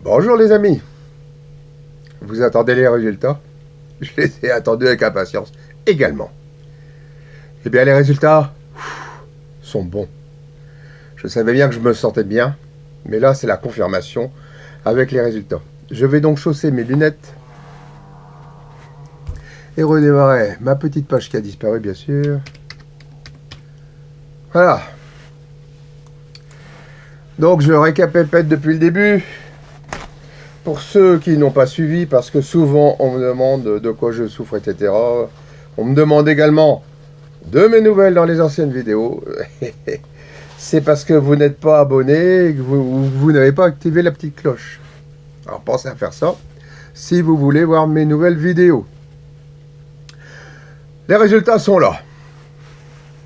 Bonjour les amis, vous attendez les résultats? Je les ai attendus avec impatience également. Eh bien les résultats sont bons. Je savais bien que je me sentais bien, mais là c'est la confirmation avec les résultats. Je vais donc chausser mes lunettes et redémarrer ma petite page qui a disparu bien sûr. Voilà. Donc je récapitule depuis le début. Pour ceux qui n'ont pas suivi, parce que souvent on me demande de quoi je souffre, etc. On me demande également de mes nouvelles dans les anciennes vidéos. C'est parce que vous n'êtes pas abonné et que vous n'avez pas activé la petite cloche. Alors pensez à faire ça si vous voulez voir mes nouvelles vidéos. Les résultats sont là.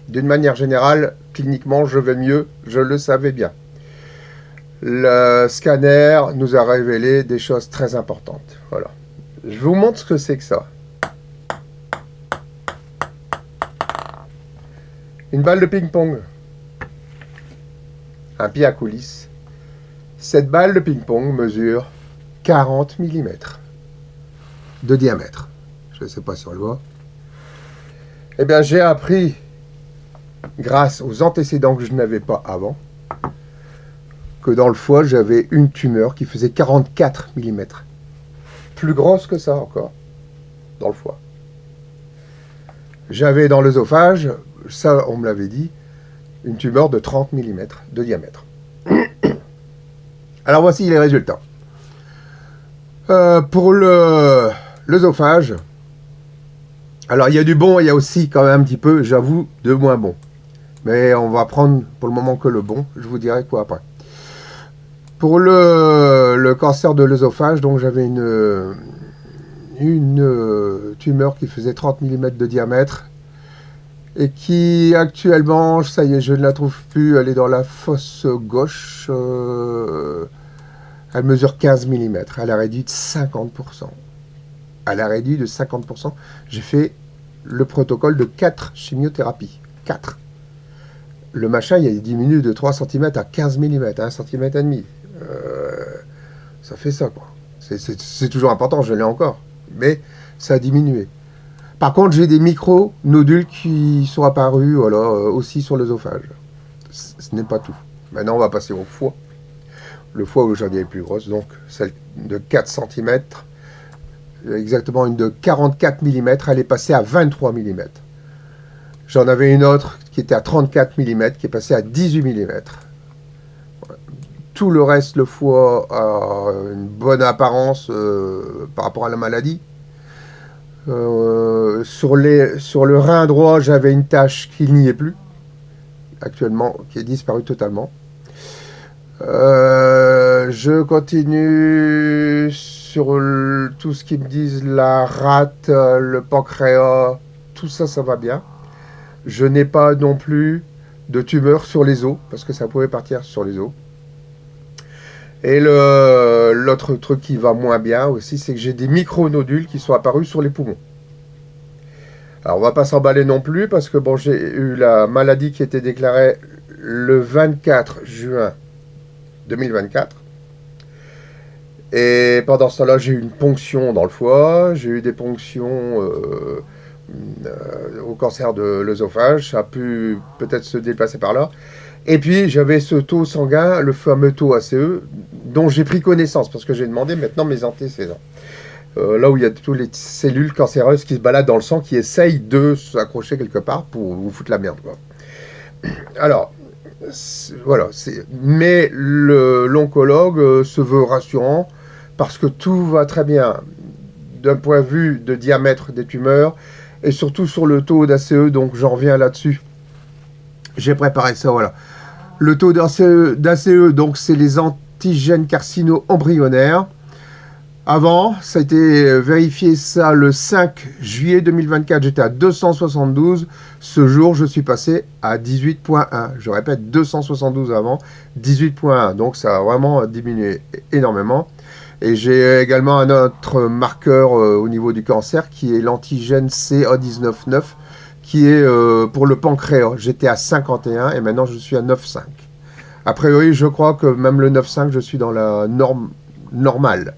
D'une manière générale, cliniquement, je vais mieux, je le savais bien. Le scanner nous a révélé des choses très importantes. Voilà. Je vous montre ce que c'est que ça. Une balle de ping-pong. Un pied à coulisse. Cette balle de ping-pong mesure 40 mm de diamètre. Je ne sais pas si on le voit. Eh bien, j'ai appris, grâce aux antécédents que je n'avais pas avant, que dans le foie, j'avais une tumeur qui faisait 44 mm. Plus grosse que ça encore, dans le foie. J'avais dans l'œsophage, ça on me l'avait dit, une tumeur de 30 mm de diamètre. Alors voici les résultats. Pour l'œsophage, alors il y a du bon, il y a aussi quand même un petit peu, j'avoue, de moins bon. Mais on va prendre pour le moment que le bon, je vous dirai quoi après. Pour le cancer de l'œsophage, donc j'avais une tumeur qui faisait 30 mm de diamètre et qui actuellement, ça y est, je ne la trouve plus, elle est dans la fosse gauche, elle mesure 15 mm, elle a réduit de 50%. Elle a réduit de 50%. J'ai fait le protocole de 4 chimiothérapies. 4. Le machin, il a diminué de 3 cm à 15 mm, 1 cm et demi. Ça fait ça, quoi. C'est toujours important, je l'ai encore. Mais ça a diminué. Par contre, j'ai des micro-nodules qui sont apparus voilà, aussi sur l'œsophage. Ce n'est pas tout. Maintenant, on va passer au foie. Le foie aujourd'hui est plus grosse, donc celle de 4 cm, exactement une de 44 mm, elle est passée à 23 mm. J'en avais une autre qui était à 34 mm, qui est passée à 18 mm. Tout le reste, le foie a une bonne apparence par rapport à la maladie. Sur le rein droit, j'avais une tache qui n'y est plus, actuellement, qui est disparue totalement. Je continue sur tout ce qu'ils me disent, la rate, le pancréas, tout ça, ça va bien. Je n'ai pas non plus de tumeur sur les os, parce que ça pouvait partir sur les os. Et l'autre truc qui va moins bien aussi, c'est que j'ai des micronodules qui sont apparus sur les poumons. Alors on va pas s'emballer non plus, parce que bon, j'ai eu la maladie qui était déclarée le 24 juin 2024. Et pendant ce temps-là, j'ai eu une ponction dans le foie, j'ai eu des ponctions au cancer de l'œsophage, ça a pu peut-être se déplacer par là. Et puis j'avais ce taux sanguin, le fameux taux ACE, dont j'ai pris connaissance, parce que j'ai demandé maintenant mes antécédents. Là où il y a toutes les cellules cancéreuses qui se baladent dans le sang, qui essayent de s'accrocher quelque part pour vous foutre la merde, quoi. Alors, voilà, mais l'oncologue se veut rassurant, parce que tout va très bien d'un point de vue de diamètre des tumeurs, et surtout sur le taux d'ACE, donc j'en reviens là-dessus. J'ai préparé ça, voilà. Le taux d'ACE, donc c'est les antigènes carcino-embryonnaires. Avant, ça a été vérifié ça le 5 juillet 2024, j'étais à 272. Ce jour, je suis passé à 18.1. Je répète, 272 avant, 18.1. Donc ça a vraiment diminué énormément. Et j'ai également un autre marqueur au niveau du cancer qui est l'antigène CA19-9 qui est pour le pancréas. J'étais à 51 et maintenant je suis à 9,5. A priori, je crois que même le 9,5, je suis dans la norme normal.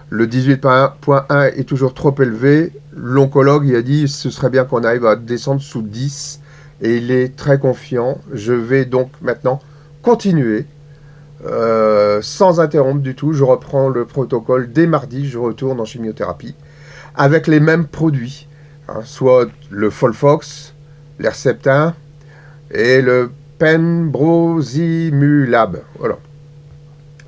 Le 18.1 est toujours trop élevé. L'oncologue il a dit ce serait bien qu'on arrive à descendre sous 10 et il est très confiant. Je vais donc maintenant continuer sans interrompre du tout. Je reprends le protocole dès mardi, je retourne en chimiothérapie avec les mêmes produits, hein, soit le Folfox, l'Herceptin et le Pembrozimulab. Voilà.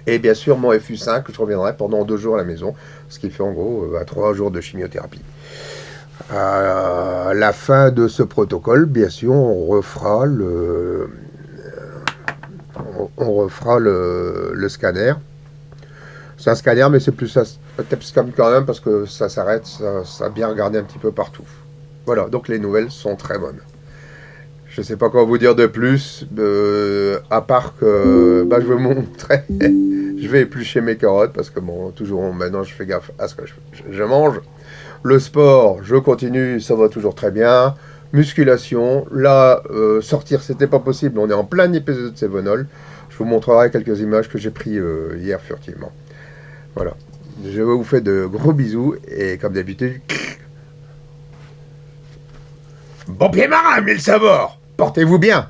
Et bien sûr, mon FU5, je reviendrai pendant 2 jours à la maison, ce qui fait en gros 3 jours de chimiothérapie. À la fin de ce protocole, bien sûr, on refera le scanner. C'est un scanner, mais c'est plus un TEPSCAM quand même, parce que ça s'arrête, ça a bien regardé un petit peu partout. Voilà, donc les nouvelles sont très bonnes. Je ne sais pas quoi vous dire de plus, à part que je vais vous montrer. Je vais éplucher mes carottes parce que toujours maintenant je fais gaffe à ce que je mange. Le sport, je continue, ça va toujours très bien. Musculation, là, sortir c'était pas possible, on est en plein épisode de Cévenol. Je vous montrerai quelques images que j'ai prises hier furtivement. Voilà, je vous fais de gros bisous et comme d'habitude, bon pied marin, mille sabords. Portez-vous bien.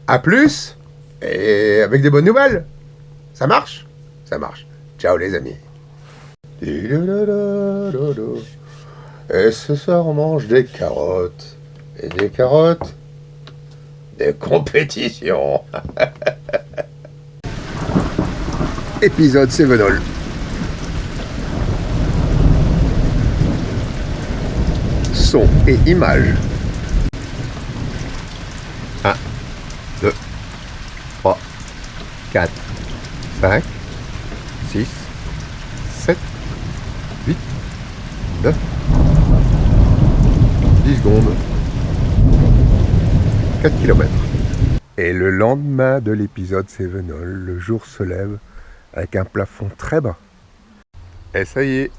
À plus et avec des bonnes nouvelles. Ça marche? Ça marche. Ciao les amis. Et ce soir on mange des carottes. Et des carottes, des compétitions. Épisode Cévenol. Son et images. 1, 2, 3, 4, 5, 6, 7, 8, 9, 10 secondes, 4 km. Et le lendemain de l'épisode Cévenol, le jour se lève avec un plafond très bas. Et ça y est,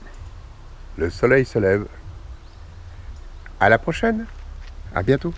le soleil se lève. À la prochaine, à bientôt.